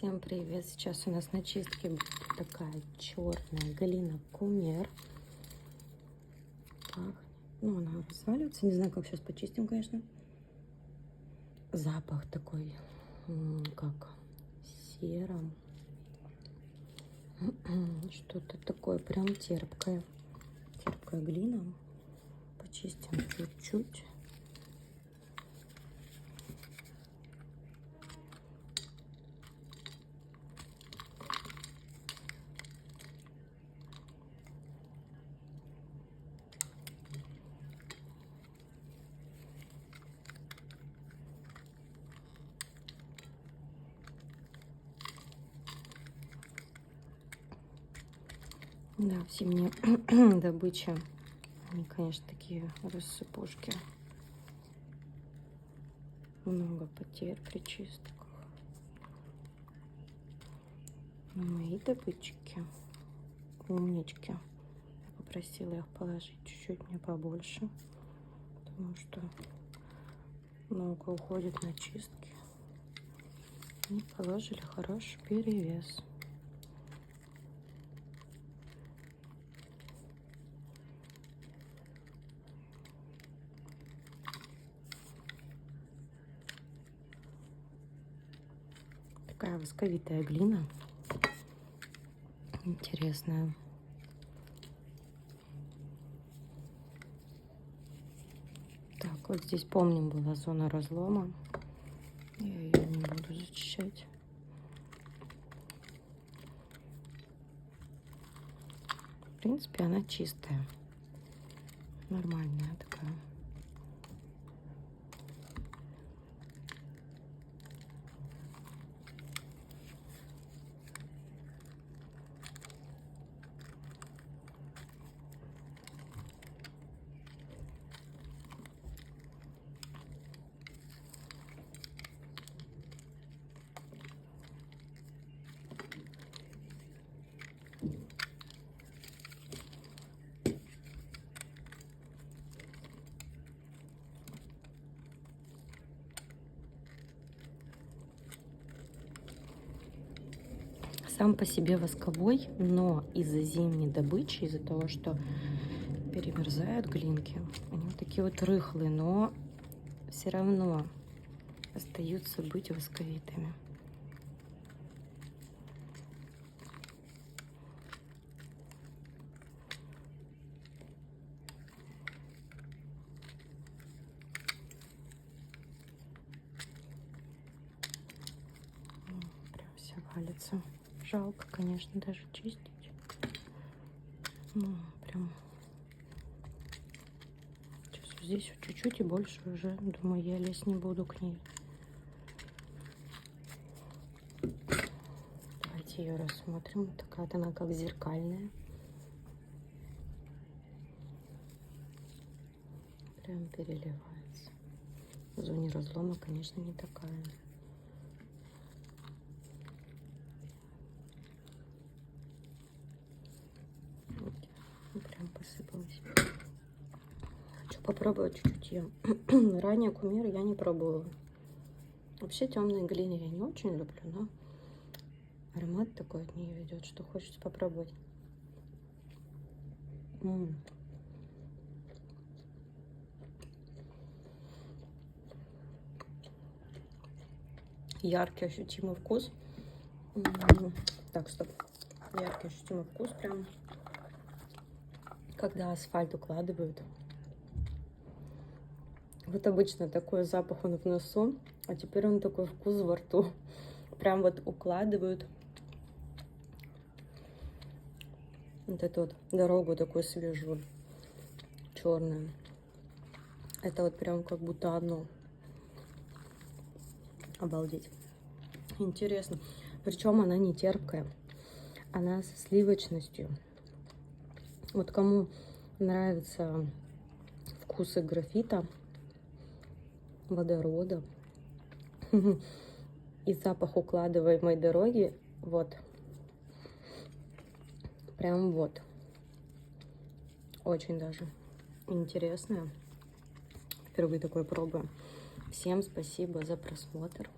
Всем привет! Сейчас у нас на чистке будет такая черная глина Кумер. Так, ну она разваливается, не знаю, как сейчас почистим, конечно. Запах такой, как сером. Что-то такое прям терпкое. Терпкая глина. Почистим чуть-чуть. Да, в зимней добыче они, конечно, такие рассыпушки. Много потерь при чистках. Но мои добытчики, умнички. Я попросила их положить чуть-чуть мне побольше, потому что много уходит на чистки. И положили хороший перевес. Такая восковитая глина. Интересная. Так, вот здесь, помним, была зона разлома. Я ее не буду зачищать. В принципе, она чистая. Нормальная такая. Сам по себе восковой, но из-за зимней добычи, из-за того, что перемерзают глинки, они вот такие вот рыхлые, но все равно остаются быть восковитыми. Прям все валится. Жалко, конечно, даже чистить. Ну, прям. Сейчас здесь чуть-чуть и больше уже. Думаю, я лезть не буду к ней. Давайте ее рассмотрим. Такая вот она как зеркальная. Прям переливается. В зоне разлома, конечно, не такая. Прям посыпалась. Хочу попробовать чуть-чуть ее. Ранее Кумир я не пробовала. Вообще темные глины я не очень люблю, но аромат такой от нее идет, что хочется попробовать. Яркий ощутимый вкус. Так, стоп. Яркий ощутимый вкус прям, когда асфальт укладывают. Вот обычно такой запах он в носу, а теперь он такой вкус во рту. Прям вот укладывают вот эту вот дорогу такую свежую, черную. Это вот прям как будто оно. Обалдеть. Интересно. Причем она не терпкая. Она со сливочностью. Вот кому нравятся вкусы графита, водорода и запах укладываемой дороги, вот. Прям вот. Очень даже интересная. Впервые такое пробую. Всем спасибо за просмотр.